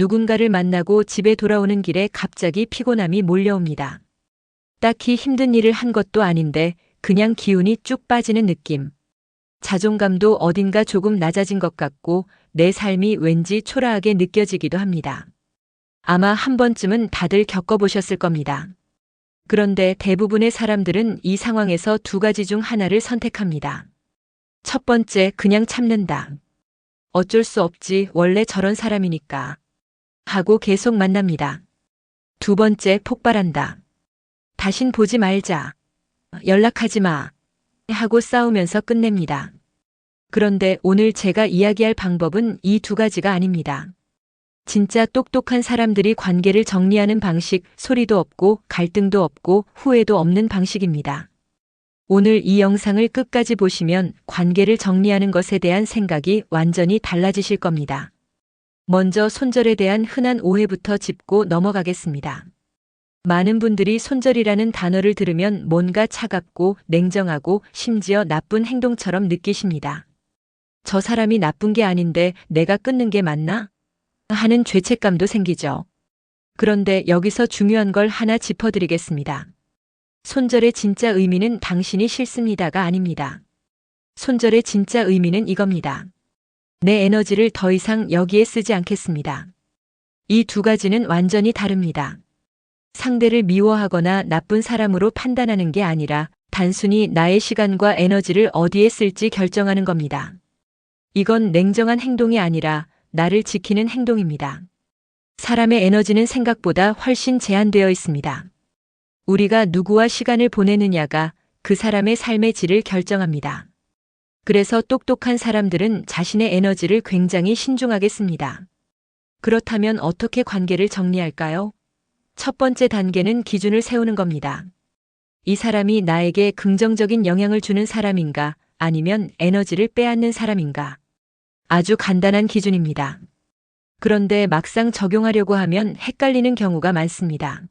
누군가를 만나고 집에 돌아오는 길에 갑자기 피곤함이 몰려옵니다. 딱히 힘든 일을 한 것도 아닌데 그냥 기운이 쭉 빠지는 느낌. 자존감도 어딘가 조금 낮아진 것 같고 내 삶이 왠지 초라하게 느껴지기도 합니다. 아마 한 번쯤은 다들 겪어보셨을 겁니다. 그런데 대부분의 사람들은 이 상황에서 두 가지 중 하나를 선택합니다. 첫 번째, 그냥 참는다. 어쩔 수 없지, 원래 저런 사람이니까. 하고 계속 만납니다. 두 번째, 폭발한다. 다신 보지 말자. 연락하지 마. 하고 싸우면서 끝냅니다. 그런데 오늘 제가 이야기할 방법은 이 두 가지가 아닙니다. 진짜 똑똑한 사람들이 관계를 정리하는 방식, 소리도 없고 갈등도 없고 후회도 없는 방식입니다. 오늘 이 영상을 끝까지 보시면 관계를 정리하는 것에 대한 생각이 완전히 달라지실 겁니다. 먼저 손절에 대한 흔한 오해부터 짚고 넘어가겠습니다. 많은 분들이 손절이라는 단어를 들으면 뭔가 차갑고 냉정하고 심지어 나쁜 행동처럼 느끼십니다. 저 사람이 나쁜 게 아닌데 내가 끊는 게 맞나? 하는 죄책감도 생기죠. 그런데 여기서 중요한 걸 하나 짚어드리겠습니다. 손절의 진짜 의미는 당신이 싫습니다가 아닙니다. 손절의 진짜 의미는 이겁니다. 내 에너지를 더 이상 여기에 쓰지 않겠습니다. 이 두 가지는 완전히 다릅니다. 상대를 미워하거나 나쁜 사람으로 판단하는 게 아니라 단순히 나의 시간과 에너지를 어디에 쓸지 결정하는 겁니다. 이건 냉정한 행동이 아니라 나를 지키는 행동입니다. 사람의 에너지는 생각보다 훨씬 제한되어 있습니다. 우리가 누구와 시간을 보내느냐가 그 사람의 삶의 질을 결정합니다. 그래서 똑똑한 사람들은 자신의 에너지를 굉장히 신중하게 씁니다. 그렇다면 어떻게 관계를 정리할까요? 첫 번째 단계는 기준을 세우는 겁니다. 이 사람이 나에게 긍정적인 영향을 주는 사람인가, 아니면 에너지를 빼앗는 사람인가? 아주 간단한 기준입니다. 그런데 막상 적용하려고 하면 헷갈리는 경우가 많습니다.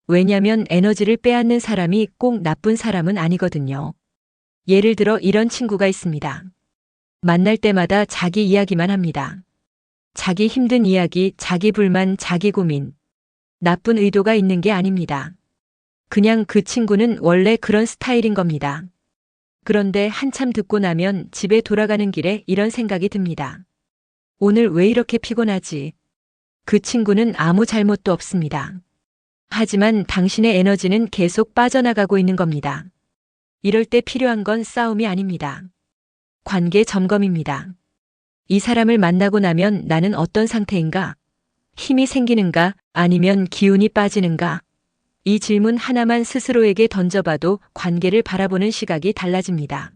왜냐면 에너지를 빼앗는 사람이 꼭 나쁜 사람은 아니거든요. 예를 들어 이런 친구가 있습니다. 만날 때마다 자기 이야기만 합니다. 자기 힘든 이야기, 자기 불만, 자기 고민. 나쁜 의도가 있는 게 아닙니다. 그냥 그 친구는 원래 그런 스타일인 겁니다. 그런데 한참 듣고 나면 집에 돌아가는 길에 이런 생각이 듭니다. 오늘 왜 이렇게 피곤하지? 그 친구는 아무 잘못도 없습니다. 하지만 당신의 에너지는 계속 빠져나가고 있는 겁니다. 이럴 때 필요한 건 싸움이 아닙니다. 관계 점검입니다. 이 사람을 만나고 나면 나는 어떤 상태인가? 힘이 생기는가? 아니면 기운이 빠지는가? 이 질문 하나만 스스로에게 던져봐도 관계를 바라보는 시각이 달라집니다.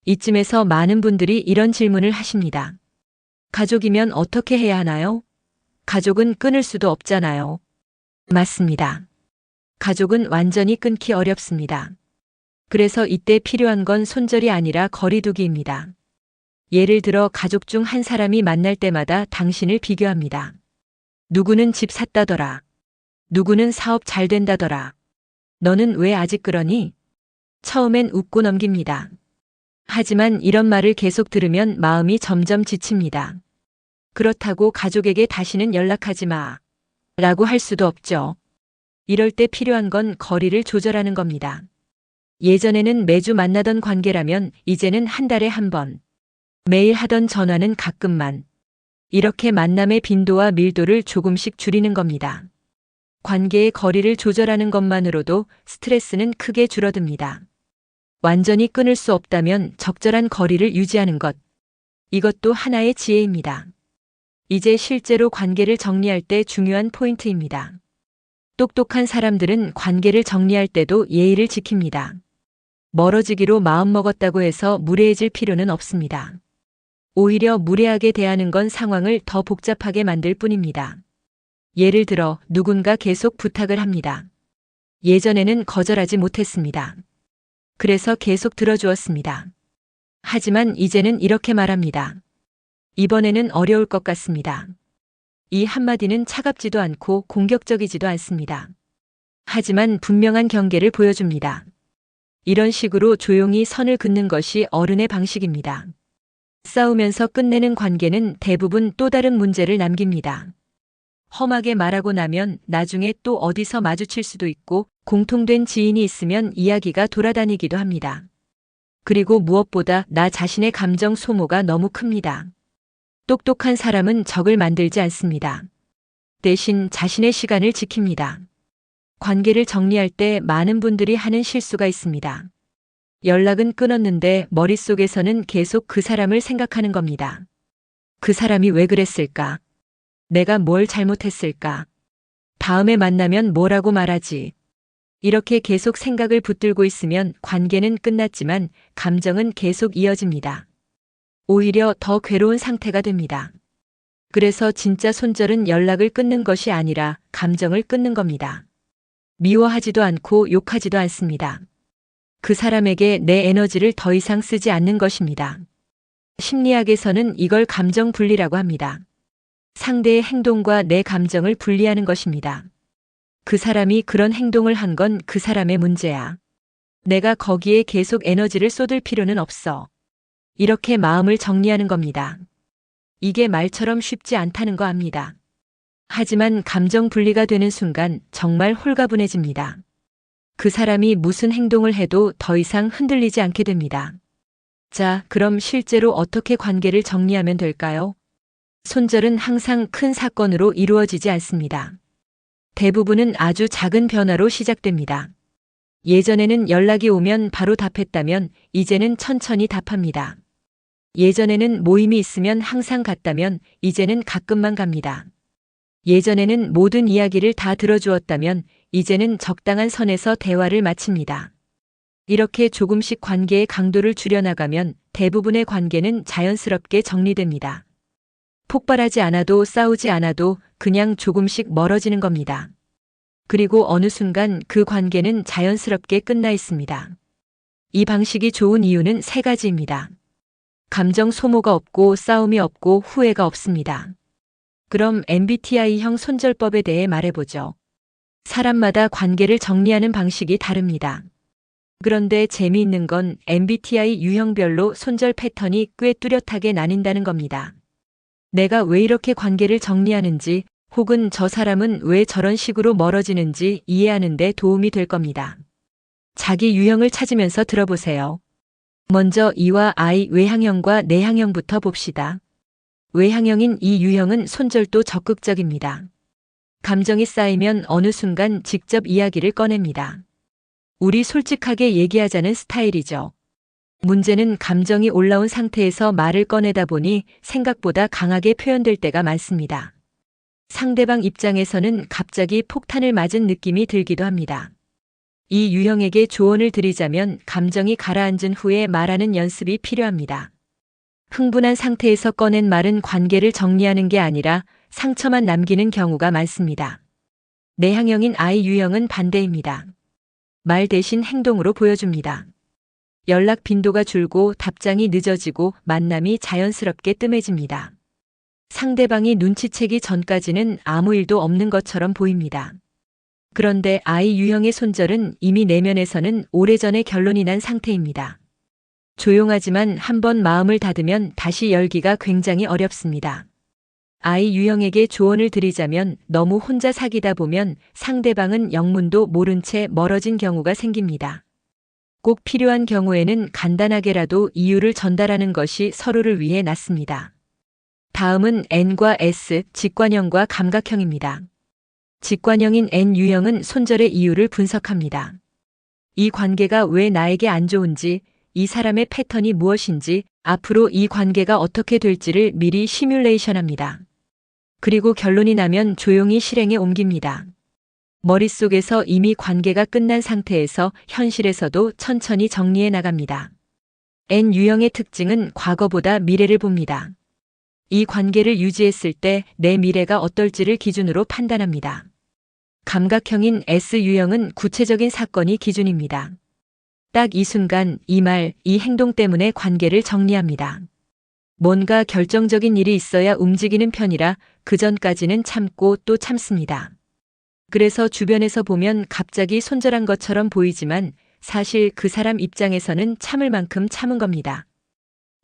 이쯤에서 많은 분들이 이런 질문을 하십니다. 가족이면 어떻게 해야 하나요? 가족은 끊을 수도 없잖아요. 맞습니다. 가족은 완전히 끊기 어렵습니다. 그래서 이때 필요한 건 손절이 아니라 거리두기입니다. 예를 들어 가족 중 한 사람이 만날 때마다 당신을 비교합니다. 누구는 집 샀다더라. 누구는 사업 잘 된다더라. 너는 왜 아직 그러니? 처음엔 웃고 넘깁니다. 하지만 이런 말을 계속 들으면 마음이 점점 지칩니다. 그렇다고 가족에게 다시는 연락하지 마. 라고 할 수도 없죠. 이럴 때 필요한 건 거리를 조절하는 겁니다. 예전에는 매주 만나던 관계라면 이제는 한 달에 한 번. 매일 하던 전화는 가끔만. 이렇게 만남의 빈도와 밀도를 조금씩 줄이는 겁니다. 관계의 거리를 조절하는 것만으로도 스트레스는 크게 줄어듭니다. 완전히 끊을 수 없다면 적절한 거리를 유지하는 것. 이것도 하나의 지혜입니다. 이제 실제로 관계를 정리할 때 중요한 포인트입니다. 똑똑한 사람들은 관계를 정리할 때도 예의를 지킵니다. 멀어지기로 마음먹었다고 해서 무례해질 필요는 없습니다. 오히려 무례하게 대하는 건 상황을 더 복잡하게 만들 뿐입니다. 예를 들어 누군가 계속 부탁을 합니다. 예전에는 거절하지 못했습니다. 그래서 계속 들어주었습니다. 하지만 이제는 이렇게 말합니다. 이번에는 어려울 것 같습니다. 이 한마디는 차갑지도 않고 공격적이지도 않습니다. 하지만 분명한 경계를 보여줍니다. 이런 식으로 조용히 선을 긋는 것이 어른의 방식입니다. 싸우면서 끝내는 관계는 대부분 또 다른 문제를 남깁니다. 험하게 말하고 나면 나중에 또 어디서 마주칠 수도 있고 공통된 지인이 있으면 이야기가 돌아다니기도 합니다. 그리고 무엇보다 나 자신의 감정 소모가 너무 큽니다. 똑똑한 사람은 적을 만들지 않습니다. 대신 자신의 시간을 지킵니다. 관계를 정리할 때 많은 분들이 하는 실수가 있습니다. 연락은 끊었는데 머릿속에서는 계속 그 사람을 생각하는 겁니다. 그 사람이 왜 그랬을까? 내가 뭘 잘못했을까? 다음에 만나면 뭐라고 말하지? 이렇게 계속 생각을 붙들고 있으면 관계는 끝났지만 감정은 계속 이어집니다. 오히려 더 괴로운 상태가 됩니다. 그래서 진짜 손절은 연락을 끊는 것이 아니라 감정을 끊는 겁니다. 미워하지도 않고 욕하지도 않습니다. 그 사람에게 내 에너지를 더 이상 쓰지 않는 것입니다. 심리학에서는 이걸 감정 분리라고 합니다. 상대의 행동과 내 감정을 분리하는 것입니다. 그 사람이 그런 행동을 한 건 그 사람의 문제야. 내가 거기에 계속 에너지를 쏟을 필요는 없어. 이렇게 마음을 정리하는 겁니다. 이게 말처럼 쉽지 않다는 거 압니다. 하지만 감정 분리가 되는 순간 정말 홀가분해집니다. 그 사람이 무슨 행동을 해도 더 이상 흔들리지 않게 됩니다. 자, 그럼 실제로 어떻게 관계를 정리하면 될까요? 손절은 항상 큰 사건으로 이루어지지 않습니다. 대부분은 아주 작은 변화로 시작됩니다. 예전에는 연락이 오면 바로 답했다면 이제는 천천히 답합니다. 예전에는 모임이 있으면 항상 갔다면 이제는 가끔만 갑니다. 예전에는 모든 이야기를 다 들어주었다면 이제는 적당한 선에서 대화를 마칩니다. 이렇게 조금씩 관계의 강도를 줄여나가면 대부분의 관계는 자연스럽게 정리됩니다. 폭발하지 않아도 싸우지 않아도 그냥 조금씩 멀어지는 겁니다. 그리고 어느 순간 그 관계는 자연스럽게 끝나 있습니다. 이 방식이 좋은 이유는 세 가지입니다. 감정 소모가 없고 싸움이 없고 후회가 없습니다. 그럼 MBTI형 손절법에 대해 말해보죠. 사람마다 관계를 정리하는 방식이 다릅니다. 그런데 재미있는 건 MBTI 유형별로 손절 패턴이 꽤 뚜렷하게 나뉜다는 겁니다. 내가 왜 이렇게 관계를 정리하는지 혹은 저 사람은 왜 저런 식으로 멀어지는지 이해하는 데 도움이 될 겁니다. 자기 유형을 찾으면서 들어보세요. 먼저 E와 I 외향형과 내향형부터 봅시다. 외향형인 이 유형은 손절도 적극적입니다. 감정이 쌓이면 어느 순간 직접 이야기를 꺼냅니다. 우리 솔직하게 얘기하자는 스타일이죠. 문제는 감정이 올라온 상태에서 말을 꺼내다 보니 생각보다 강하게 표현될 때가 많습니다. 상대방 입장에서는 갑자기 폭탄을 맞은 느낌이 들기도 합니다. 이 유형에게 조언을 드리자면 감정이 가라앉은 후에 말하는 연습이 필요합니다. 흥분한 상태에서 꺼낸 말은 관계를 정리하는 게 아니라 상처만 남기는 경우가 많습니다. 내향형인 I 유형은 반대입니다. 말 대신 행동으로 보여줍니다. 연락 빈도가 줄고 답장이 늦어지고 만남이 자연스럽게 뜸해집니다. 상대방이 눈치채기 전까지는 아무 일도 없는 것처럼 보입니다. 그런데 I 유형의 손절은 이미 내면에서는 오래전에 결론이 난 상태입니다. 조용하지만 한번 마음을 닫으면 다시 열기가 굉장히 어렵습니다. I 유형에게 조언을 드리자면 너무 혼자 사귀다 보면 상대방은 영문도 모른 채 멀어진 경우가 생깁니다. 꼭 필요한 경우에는 간단하게라도 이유를 전달하는 것이 서로를 위해 낫습니다. 다음은 N과 S, 직관형과 감각형입니다. 직관형인 N 유형은 손절의 이유를 분석합니다. 이 관계가 왜 나에게 안 좋은지, 이 사람의 패턴이 무엇인지, 앞으로 이 관계가 어떻게 될지를 미리 시뮬레이션합니다. 그리고 결론이 나면 조용히 실행에 옮깁니다. 머릿속에서 이미 관계가 끝난 상태에서 현실에서도 천천히 정리해 나갑니다. N 유형의 특징은 과거보다 미래를 봅니다. 이 관계를 유지했을 때 내 미래가 어떨지를 기준으로 판단합니다. 감각형인 S 유형은 구체적인 사건이 기준입니다. 딱 이 순간, 이 말, 이 행동 때문에 관계를 정리합니다. 뭔가 결정적인 일이 있어야 움직이는 편이라 그 전까지는 참고 또 참습니다. 그래서 주변에서 보면 갑자기 손절한 것처럼 보이지만 사실 그 사람 입장에서는 참을 만큼 참은 겁니다.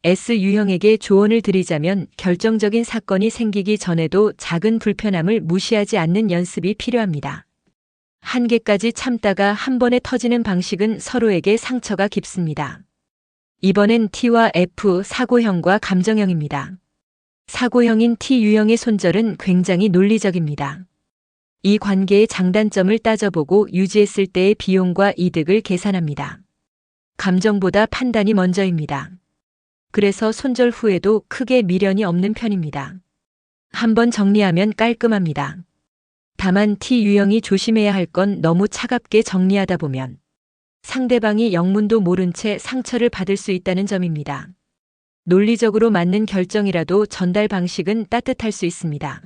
S 유형에게 조언을 드리자면 결정적인 사건이 생기기 전에도 작은 불편함을 무시하지 않는 연습이 필요합니다. 한계까지 참다가 한 번에 터지는 방식은 서로에게 상처가 깊습니다. 이번엔 T와 F 사고형과 감정형입니다. 사고형인 T 유형의 손절은 굉장히 논리적입니다. 이 관계의 장단점을 따져보고 유지했을 때의 비용과 이득을 계산합니다. 감정보다 판단이 먼저입니다. 그래서 손절 후에도 크게 미련이 없는 편입니다. 한번 정리하면 깔끔합니다. 다만 T 유형이 조심해야 할 건 너무 차갑게 정리하다 보면 상대방이 영문도 모른 채 상처를 받을 수 있다는 점입니다. 논리적으로 맞는 결정이라도 전달 방식은 따뜻할 수 있습니다.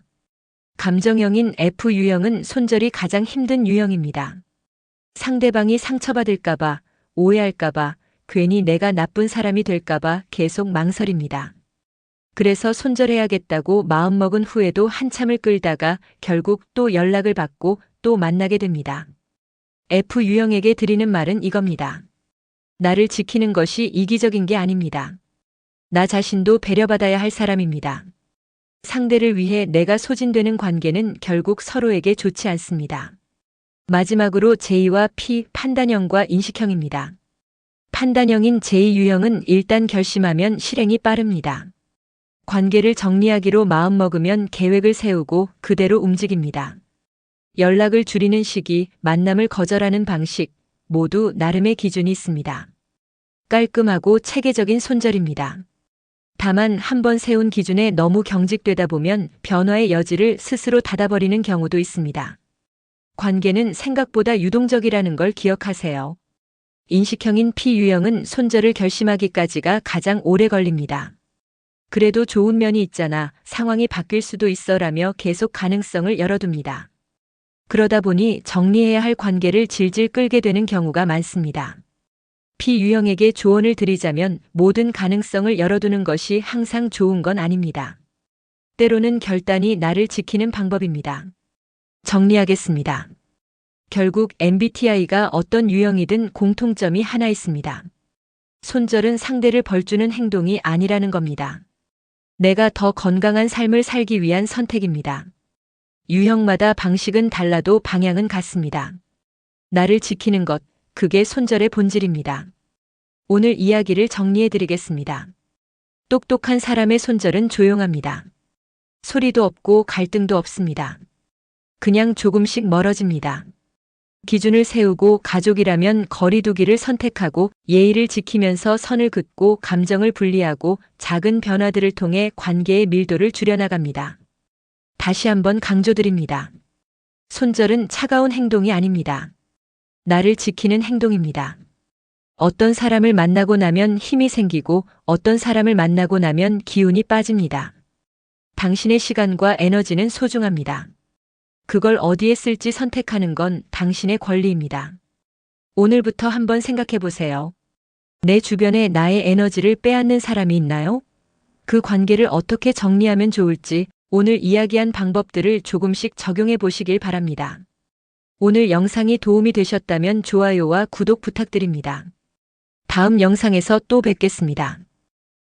감정형인 F 유형은 손절이 가장 힘든 유형입니다. 상대방이 상처받을까봐, 오해할까봐, 괜히 내가 나쁜 사람이 될까봐 계속 망설입니다. 그래서 손절해야겠다고 마음먹은 후에도 한참을 끌다가 결국 또 연락을 받고 또 만나게 됩니다. F 유형에게 드리는 말은 이겁니다. 나를 지키는 것이 이기적인 게 아닙니다. 나 자신도 배려받아야 할 사람입니다. 상대를 위해 내가 소진되는 관계는 결국 서로에게 좋지 않습니다. 마지막으로 J와 P 판단형과 인식형입니다. 판단형인 J 유형은 일단 결심하면 실행이 빠릅니다. 관계를 정리하기로 마음먹으면 계획을 세우고 그대로 움직입니다. 연락을 줄이는 시기, 만남을 거절하는 방식, 모두 나름의 기준이 있습니다. 깔끔하고 체계적인 손절입니다. 다만 한번 세운 기준에 너무 경직되다 보면 변화의 여지를 스스로 닫아버리는 경우도 있습니다. 관계는 생각보다 유동적이라는 걸 기억하세요. 인식형인 P 유형은 손절을 결심하기까지가 가장 오래 걸립니다. 그래도 좋은 면이 있잖아, 상황이 바뀔 수도 있어라며 계속 가능성을 열어둡니다. 그러다 보니 정리해야 할 관계를 질질 끌게 되는 경우가 많습니다. P 유형에게 조언을 드리자면 모든 가능성을 열어두는 것이 항상 좋은 건 아닙니다. 때로는 결단이 나를 지키는 방법입니다. 정리하겠습니다. 결국 MBTI가 어떤 유형이든 공통점이 하나 있습니다. 손절은 상대를 벌주는 행동이 아니라는 겁니다. 내가 더 건강한 삶을 살기 위한 선택입니다. 유형마다 방식은 달라도 방향은 같습니다. 나를 지키는 것, 그게 손절의 본질입니다. 오늘 이야기를 정리해 드리겠습니다. 똑똑한 사람의 손절은 조용합니다. 소리도 없고 갈등도 없습니다. 그냥 조금씩 멀어집니다. 기준을 세우고 가족이라면 거리두기를 선택하고 예의를 지키면서 선을 긋고 감정을 분리하고 작은 변화들을 통해 관계의 밀도를 줄여나갑니다. 다시 한번 강조드립니다. 손절은 차가운 행동이 아닙니다. 나를 지키는 행동입니다. 어떤 사람을 만나고 나면 힘이 생기고 어떤 사람을 만나고 나면 기운이 빠집니다. 당신의 시간과 에너지는 소중합니다. 그걸 어디에 쓸지 선택하는 건 당신의 권리입니다. 오늘부터 한번 생각해 보세요. 내 주변에 나의 에너지를 빼앗는 사람이 있나요? 그 관계를 어떻게 정리하면 좋을지 오늘 이야기한 방법들을 조금씩 적용해 보시길 바랍니다. 오늘 영상이 도움이 되셨다면 좋아요와 구독 부탁드립니다. 다음 영상에서 또 뵙겠습니다.